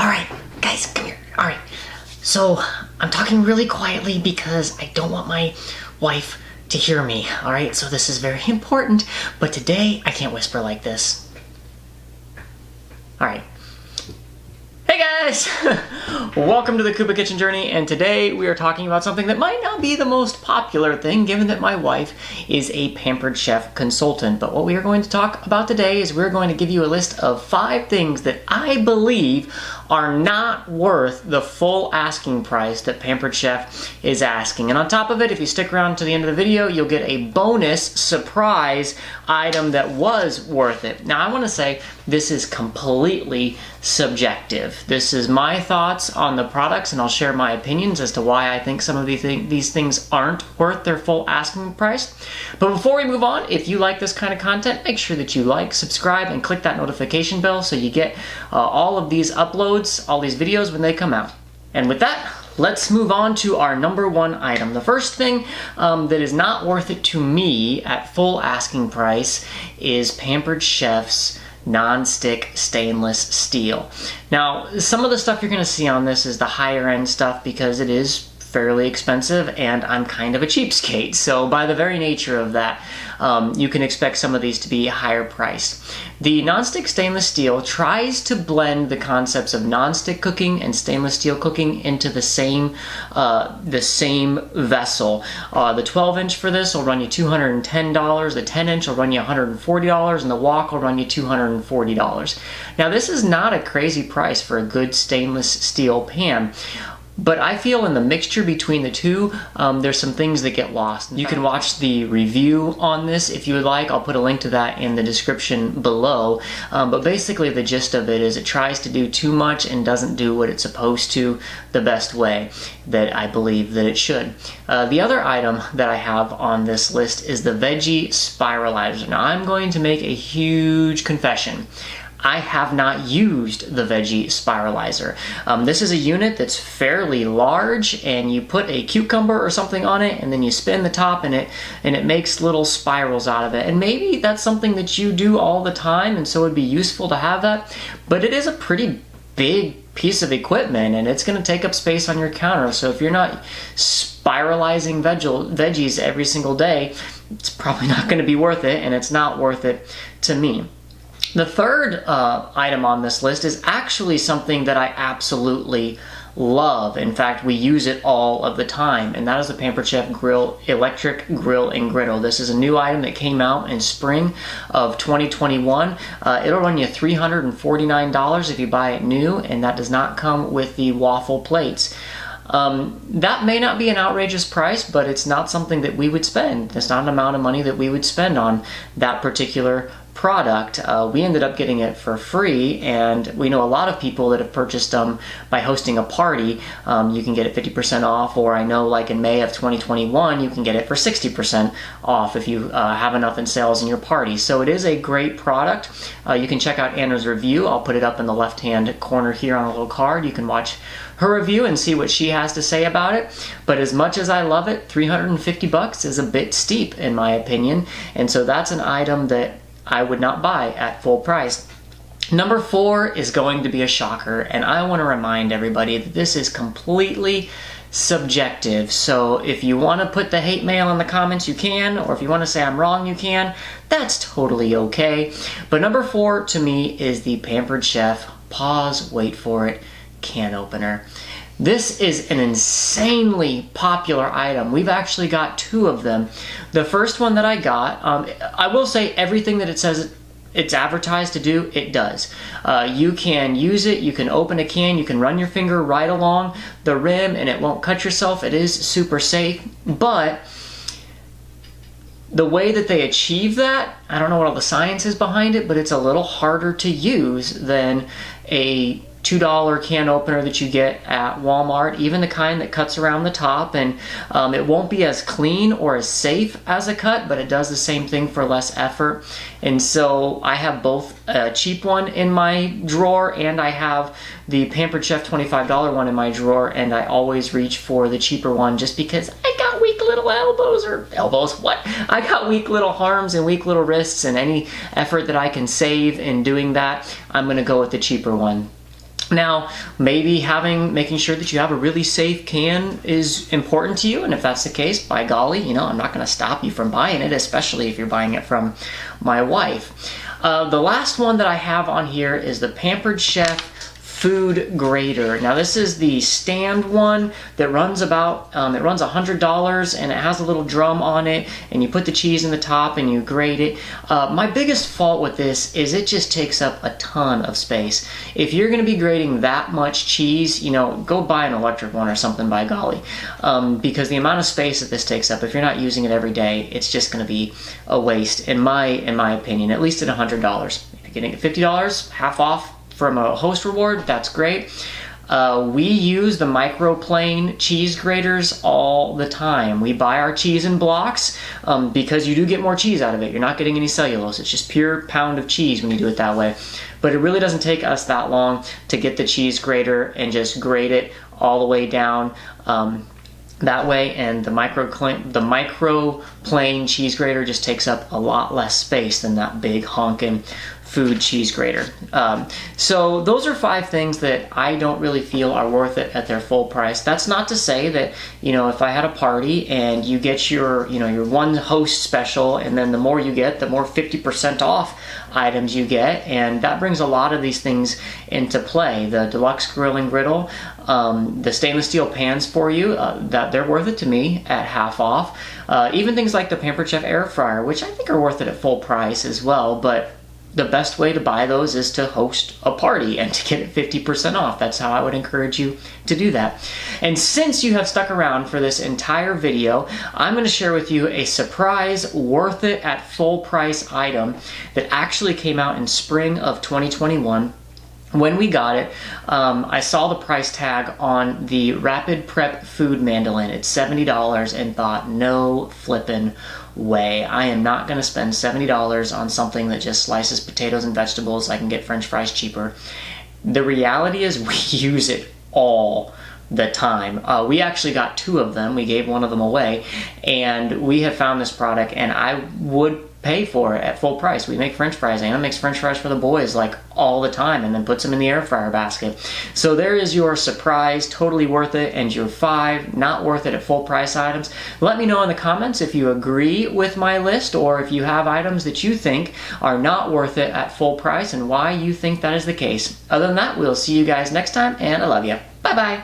All right, guys, come here. All right, so I'm talking really quietly because I don't want my wife to hear me. All right, so this is very important, but today I can't whisper like this. All right. Hey guys! Welcome to the Koopa Kitchen Journey, and today we are talking about something that might not be the most popular thing given that my wife is a Pampered Chef consultant. But what we are going to talk about today is we're going to give you a list of 5 things that I believe are not worth the full asking price that Pampered Chef is asking. And on top of it, if you stick around to the end of the video, you'll get a bonus surprise item that was worth it. Now I want to say this is completely subjective. This is my thoughts on the products, and I'll share my opinions as to why I think some of these things aren't worth their full asking price. But before we move on, if you like this kind of content, make sure that you like, subscribe, and click that notification bell so you get all of these uploads, all these videos when they come out. And with that, let's move on to our number 1 item. The first thing that is not worth it to me at full asking price is Pampered Chef's non-stick stainless steel. Now, some of the stuff you're going to see on this is the higher end stuff because it is fairly expensive and I'm kind of a cheapskate. So by the very nature of that, you can expect some of these to be higher priced. The non-stick stainless steel tries to blend the concepts of non-stick cooking and stainless steel cooking into the same vessel. The 12-inch for this will run you $210, the 10-inch will run you $140, and the wok will run you $240. Now this is not a crazy price for a good stainless steel pan. But I feel in the mixture between the two, there's some things that get lost. You can watch the review on this if you would like. I'll put a link to that in the description below. But basically the gist of it is it tries to do too much and doesn't do what it's supposed to the best way that I believe that it should. The other item that I have on this list is the Veggie Spiralizer. Now I'm going to make a huge confession. I have not used the Veggie Spiralizer. This is a unit that's fairly large, and you put a cucumber or something on it, and then you spin the top in it, and it makes little spirals out of it. And maybe that's something that you do all the time, and so it'd be useful to have that. But it is a pretty big piece of equipment, and it's going to take up space on your counter. So if you're not spiralizing veggies every single day, it's probably not going to be worth it, and it's not worth it to me. The third item on this list is actually something that I absolutely love. In fact, we use it all of the time, and that is the Pampered Chef Grill Electric Grill and Griddle. This is a new item that came out in spring of 2021. It'll run you $349 if you buy it new, and that does not come with the waffle plates. That may not be an outrageous price, but it's not something that we would spend. It's not an amount of money that we would spend on that particular product. We ended up getting it for free, and we know a lot of people that have purchased them by hosting a party. You can get it 50% off, or I know like in May of 2021 you can get it for 60% off if you have enough in sales in your party. So it is a great product. You can check out Anna's review. I'll put it up in the left hand corner here on a little card. You can watch her review and see what she has to say about it. But as much as I love it, $350 is a bit steep in my opinion, and so that's an item that I would not buy at full price. Number 4 is going to be a shocker, and I want to remind everybody that this is completely subjective. So if you want to put the hate mail in the comments, you can, or if you want to say I'm wrong, you can. That's totally okay. But number 4 to me is the Pampered Chef, pause, wait for it, can opener. This is an insanely popular item. We've actually got 2 of them. The first one that I got, I will say everything that it says it's advertised to do, it does. You can use it, you can open a can, you can run your finger right along the rim and it won't cut yourself. It is super safe, but the way that they achieve that, I don't know what all the science is behind it, but it's a little harder to use than a $2 can opener that you get at Walmart, even the kind that cuts around the top, and it won't be as clean or as safe as a cut, but it does the same thing for less effort. And so I have both a cheap one in my drawer and I have the Pampered Chef $25 one in my drawer, and I always reach for the cheaper one just because I got weak little I got weak little arms and weak little wrists, and any effort that I can save in doing that, I'm gonna go with the cheaper one. Now, maybe making sure that you have a really safe can is important to you, and if that's the case, by golly, you know, I'm not going to stop you from buying it, especially if you're buying it from my wife. The last one that I have on here is the Pampered Chef food grater. Now this is the stand one that runs about, it runs $100, and it has a little drum on it, and you put the cheese in the top and you grate it. My biggest fault with this is it just takes up a ton of space. If you're going to be grating that much cheese, you know, go buy an electric one or something, by golly, because the amount of space that this takes up, if you're not using it every day, it's just going to be a waste, in my opinion, at least at $100. If you're getting it $50, half off from a host reward, that's great. We use the microplane cheese graters all the time. We buy our cheese in blocks because you do get more cheese out of it. You're not getting any cellulose. It's just pure pound of cheese when you do it that way. But it really doesn't take us that long to get the cheese grater and just grate it all the way down that way, and the microplane cheese grater just takes up a lot less space than that big honking food cheese grater. So those are 5 things that I don't really feel are worth it at their full price. That's not to say that, you know, if I had a party and you get your, you know, your one host special, and then the more you get, the more 50% off items you get, and that brings a lot of these things into play. The deluxe grilling griddle, the stainless steel pans for you, that they're worth it to me at half off. Even things like the Pampered Chef air fryer, which I think are worth it at full price as well, but the best way to buy those is to host a party and to get it 50% off. That's how I would encourage you to do that. And since you have stuck around for this entire video, I'm going to share with you a surprise worth it at full price item that actually came out in spring of 2021. When we got it, I saw the price tag on the Rapid Prep Food Mandolin. It's $70, and thought, no flippin' way. I am not going to spend $70 on something that just slices potatoes and vegetables. I can get French fries cheaper. The reality is we use it all the time. We actually got 2 of them. We gave one of them away, and we have found this product, and I would pay for it at full price. We make French fries. Anna makes French fries for the boys like all the time, and then puts them in the air fryer basket. So there is your surprise, totally worth it, and your 5 not worth it at full price items. Let me know in the comments if you agree with my list, or if you have items that you think are not worth it at full price and why you think that is the case. Other than that, we'll see you guys next time, and I love you. Bye bye.